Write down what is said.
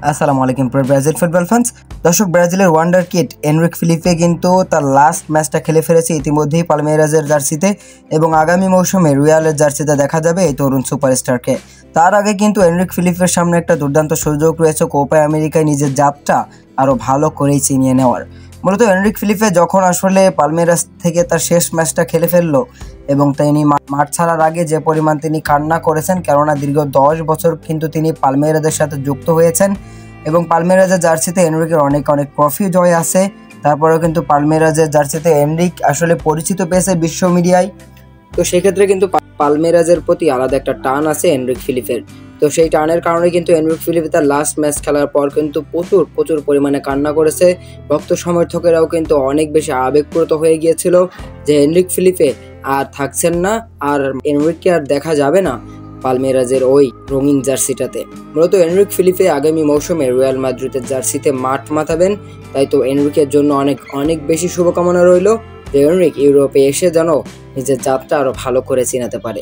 আসসালামু আলাইকুম প্রিয় ব্রাজিল ফুটবল ফ্যান্স। দর্শক, ব্রাজিলের ওয়ান্ডার কিড এনরিক ফিলিপে কিন্তু তার লাস্ট ম্যাচটা খেলে ফেলেছে ইতিমধ্যেই পালমেইরাসের জার্সিতে, এবং আগামী মৌসুমে রিয়ালের জার্সিতে দেখা যাবে এই তরুণ সুপারস্টারকে। তার আগে কিন্তু এনরিক ফিলিপের সামনে একটা দুর্দান্ত সুযোগ রয়েছে কোপা আমেরিকায় নিজের যাত্রা আরও ভালো করেই চিনিয়ে নেওয়ার। মূলত এনরিক ফিলিপে যখন আসলে পালমেইরাস থেকে তার শেষ ম্যাচটা খেলে ফেললো এবং তিনি মাঠ ছাড়ার আগে যে পরিমাণ তিনি কান্না করেছেন, কেননা দীর্ঘ 10 বছর কিন্তু তিনি পালমেইরাসের সাথে যুক্ত হয়েছেন এবং পালমেইরাসের জার্সিতে এনরিকের অনেক ট্রফি জয় আছে। তারপরেও কিন্তু পালমেইরাসের জার্সিতে এনরিক আসলে পরিচিত পেয়েছে বিশ্ব মিডিয়ায়। তো সেক্ষেত্রে কিন্তু পালমেইরাসের প্রতি আলাদা একটা টান আছে এনরিক ফিলিপের। তো সেই টানের কারণে কিন্তু এনরিক ফিলিপে তার লাস্ট ম্যাচ খেলার পর কিন্তু প্রচুর পরিমাণে কান্না করেছে। ভক্ত সমর্থকেরাও কিন্তু অনেক বেশি আবেগপ্রত হয়ে গিয়েছিল যে এনরিক ফিলিপে আর থাকছেন না, আর এনরিককে আর দেখা যাবে না পালমেইরাসের ওই রঙিন জার্সিটাতে। মূলত এনরিক ফিলিপে আগামী মৌসুমে রিয়াল মাদ্রিদের জার্সিতে মাঠ মাতাবেন। তাই তো এনরিকের জন্য অনেক বেশি শুভকামনা রইল যে এনরিক ইউরোপে এসে যেন নিজের যাত্রা আরও ভালো করে চিনাতে পারে।